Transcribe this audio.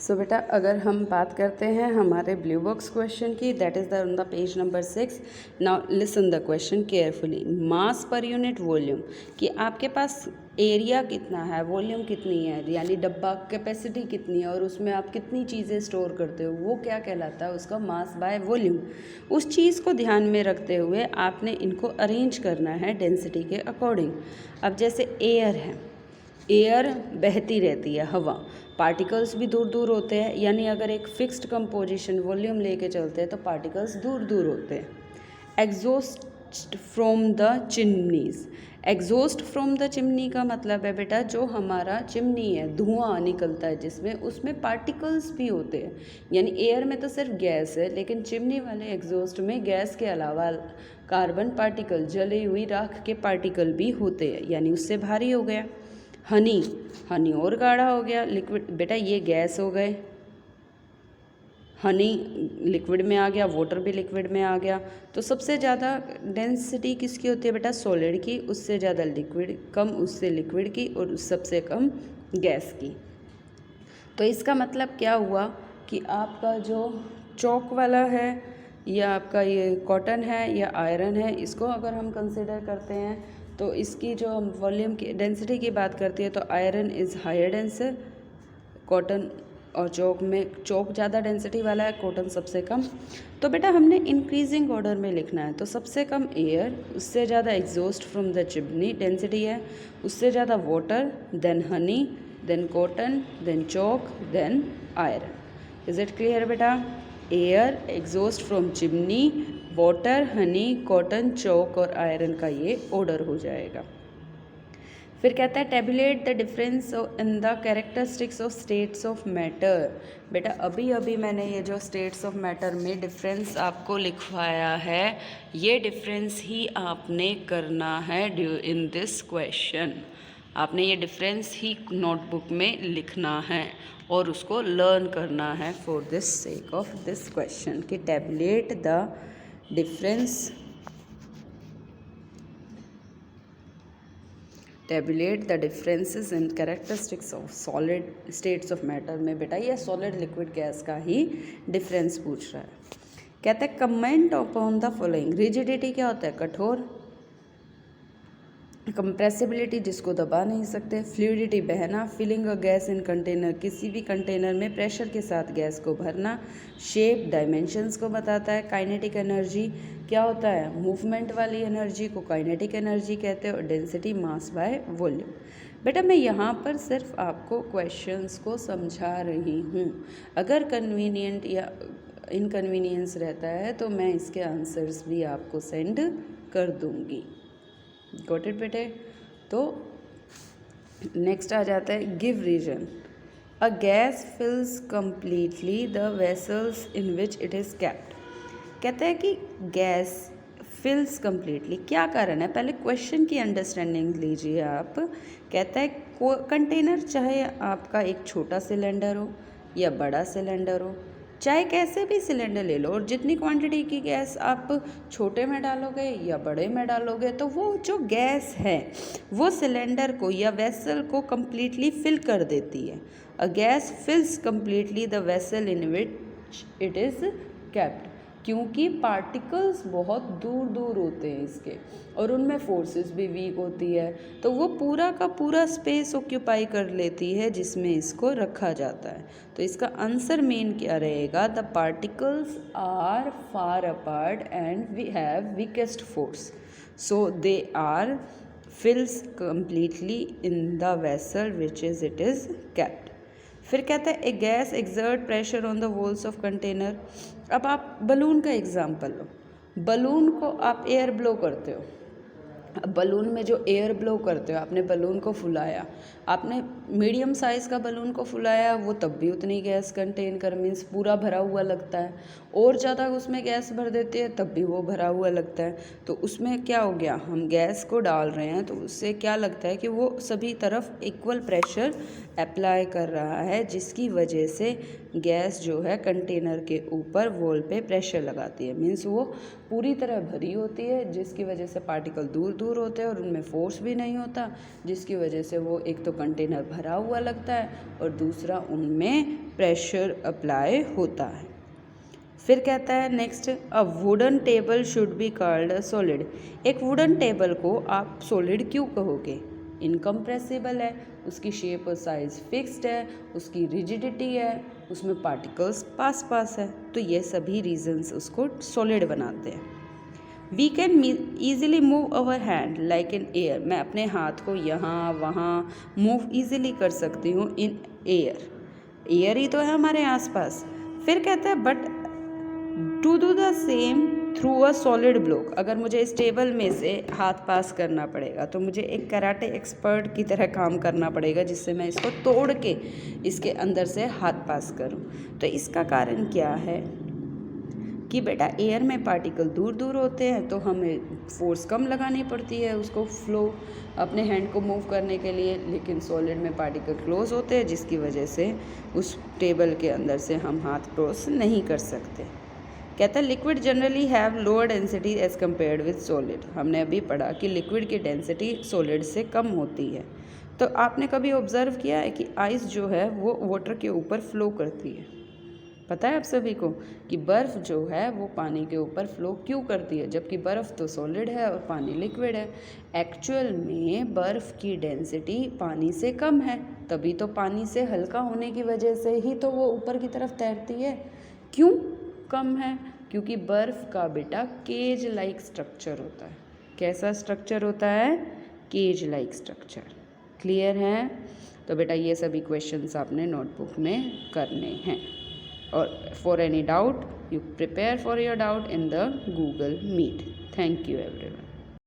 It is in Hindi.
सो बेटा अगर हम बात करते हैं हमारे ब्लू बॉक्स क्वेश्चन की, that is the on the page number 6। Now listen the question carefully. Mass per unit volume, कि आपके पास एरिया कितना है, वॉल्यूम कितनी है, यानी डब्बा कैपेसिटी कितनी है और उसमें आप कितनी चीज़ें स्टोर करते हो, वो क्या कहलाता है, उसका मास बाय वॉल्यूम। उस चीज़ को ध्यान में रखते हुए आपने इनको अरेंज करना है डेंसिटी के अकॉर्डिंग। अब जैसे एयर है, एयर बहती रहती है, हवा, पार्टिकल्स भी दूर दूर होते हैं, यानी अगर एक फिक्स्ड कंपोजिशन वॉल्यूम लेके चलते हैं तो पार्टिकल्स दूर दूर होते हैं। Exhaust from the chimneys, exhaust from the chimney का मतलब है बेटा जो हमारा चिमनी है, धुआं निकलता है जिसमें, उसमें पार्टिकल्स भी होते हैं। यानी एयर में तो सिर्फ गैस है, लेकिन चिमनी वाले एग्जॉस्ट में गैस के अलावा कार्बन पार्टिकल, जली हुई राख के पार्टिकल भी होते हैं, यानी उससे भारी हो गया। हनी, हनी और गाढ़ा हो गया। लिक्विड, बेटा ये गैस हो गए, हनी लिक्विड में आ गया, वाटर भी लिक्विड में आ गया। तो सबसे ज़्यादा डेंसिटी किसकी होती है बेटा, सॉलिड की, उससे ज़्यादा लिक्विड, कम उससे लिक्विड की, और सबसे कम गैस की। तो इसका मतलब क्या हुआ कि आपका जो चौक वाला है, या आपका ये कॉटन है या आयरन है, इसको अगर हम कंसिडर करते हैं तो इसकी जो हम वॉल्यूम की डेंसिटी की बात करती है तो iron is higher denser, cotton और चौक में, चौक ज़्यादा डेंसिटी वाला है, कॉटन सबसे कम। तो बेटा हमने इंक्रीजिंग ऑर्डर में लिखना है, तो सबसे कम एयर, उससे ज़्यादा exhaust from the chimney density है, उससे ज़्यादा water, then honey, then cotton, then chalk, then iron. Is it clear बेटा? Air, exhaust from chimney, water, honey, cotton, chalk और आयरन का ये ऑर्डर हो जाएगा। फिर कहता है tablet the difference in the characteristics of states of matter. बेटा अभी अभी मैंने ये जो स्टेट्स ऑफ मैटर में डिफरेंस आपको लिखवाया है, ये डिफरेंस ही आपने करना है इन दिस क्वेश्चन। आपने ये डिफरेंस ही नोटबुक में लिखना है और उसको लर्न करना है for this sake of this question, कि tabulate the difference, tabulate the differences in characteristics of solid states of matter में बेटा ये सॉलिड लिक्विड गैस का ही डिफरेंस पूछ रहा है। कहता है comment upon the following. Rigidity क्या होता है, कठोर, कंप्रेसिबिलिटी जिसको दबा नहीं सकते, फ्लूइडिटी बहना, filling a gas in container किसी भी कंटेनर में प्रेशर के साथ गैस को भरना, शेप डायमेंशंस को बताता है, काइनेटिक एनर्जी क्या होता है, मूवमेंट वाली एनर्जी को काइनेटिक एनर्जी कहते हैं, और डेंसिटी मास बाय वॉल्यूम। बेटा मैं यहाँ पर सिर्फ आपको क्वेश्चंस को समझा रही हूँ, अगर कन्वीनियंट या इनकन्वीनियंस रहता है तो मैं इसके आंसर्स भी आपको सेंड कर दूँगी। गॉट इट बेटे? तो नेक्स्ट आ जाता है give reason. A gas fills completely the vessels in which it is kept. कहता है कि गैस फिल्स कंप्लीटली, क्या कारण है, पहले क्वेश्चन की अंडरस्टैंडिंग लीजिए आप। कहता है कंटेनर चाहे आपका एक छोटा सिलेंडर हो या बड़ा सिलेंडर हो, चाहे कैसे भी सिलेंडर ले लो, और जितनी क्वांटिटी की गैस आप छोटे में डालोगे या बड़े में डालोगे तो वो जो गैस है वो सिलेंडर को या वेसल को कम्प्लीटली फिल कर देती है। A gas fills completely the vessel in which it is kept, क्योंकि पार्टिकल्स बहुत दूर दूर होते हैं इसके, और उनमें फोर्सेस भी वीक होती है, तो वो पूरा का पूरा स्पेस ऑक्यूपाई कर लेती है जिसमें इसको रखा जाता है। तो इसका आंसर मेन क्या रहेगा, the particles are far apart and we have weakest force, so they are fills completely in the vessel which is it is kept. फिर कहता है a gas exert pressure on the walls of container. अब आप बलून का एग्जांपल लो, बलून को आप एयर ब्लो करते हो, अब बलून में जो एयर ब्लो करते हो, आपने बलून को फुलाया, आपने मीडियम साइज़ का बलून को फुलाया, वो तब भी उतनी गैस कंटेन कर, मीन्स पूरा भरा हुआ लगता है, और ज़्यादा उसमें गैस भर देते हैं तब भी वो भरा हुआ लगता है। तो उसमें क्या हो गया, हम गैस को डाल रहे हैं तो उससे क्या लगता है कि वो सभी तरफ इक्वल प्रेशर अप्लाई कर रहा है, जिसकी वजह से गैस जो है कंटेनर के ऊपर वॉल पे प्रेशर लगाती है, मीन्स वो पूरी तरह भरी होती है, जिसकी वजह से पार्टिकल दूर दूर दूर होते हैं और उनमें फोर्स भी नहीं होता, जिसकी वजह से वो एक तो कंटेनर भरा हुआ लगता है और दूसरा उनमें प्रेशर अप्लाई होता है। फिर कहता है next, a wooden table should be called a solid. एक वुडन टेबल को आप सॉलिड क्यों कहोगे? इनकम्प्रेसिबल है, उसकी शेप और साइज़ फिक्स्ड है, उसकी रिजिडिटी है, उसमें पार्टिकल्स पास पास है, तो ये सभी रीजंस उसको सॉलिड बनाते हैं। We can easily move our hand like in air. मैं अपने हाथ को यहाँ वहाँ मूव ईजिली कर सकती हूँ इन एयर। एयर ही तो है हमारे आसपास। फिर कहता है but to do the same through a solid block. अगर मुझे इस टेबल में से हाथ पास करना पड़ेगा तो मुझे एक कराटे एक्सपर्ट की तरह काम करना पड़ेगा, जिससे मैं इसको तोड़ के इसके अंदर से हाथ पास करूं। तो इसका कारण क्या है कि बेटा एयर में पार्टिकल दूर दूर होते हैं तो हमें फोर्स कम लगानी पड़ती है उसको फ्लो अपने हैंड को मूव करने के लिए, लेकिन सॉलिड में पार्टिकल क्लोज होते हैं जिसकी वजह से उस टेबल के अंदर से हम हाथ क्रॉस नहीं कर सकते। कहता है liquid generally have lower density as compared with solid. हमने अभी पढ़ा कि लिक्विड की डेंसिटी सॉलिड से कम होती है। तो आपने कभी ऑब्जर्व किया है कि आइस जो है वो वाटर के ऊपर फ्लो करती है? पता है आप सभी को कि बर्फ़ जो है वो पानी के ऊपर फ्लो क्यों करती है, जबकि बर्फ़ तो सॉलिड है और पानी लिक्विड है। एक्चुअल में बर्फ़ की डेंसिटी पानी से कम है, तभी तो पानी से हल्का होने की वजह से ही तो वो ऊपर की तरफ तैरती है। क्यों कम है? क्योंकि बर्फ़ का बेटा केज लाइक स्ट्रक्चर होता है। कैसा स्ट्रक्चर होता है? Cage like structure. क्लियर है? तो बेटा ये सभी क्वेश्चंस आपने नोटबुक में करने हैं, और for any doubt you prepare for your doubt in the Google Meet. Thank you everyone.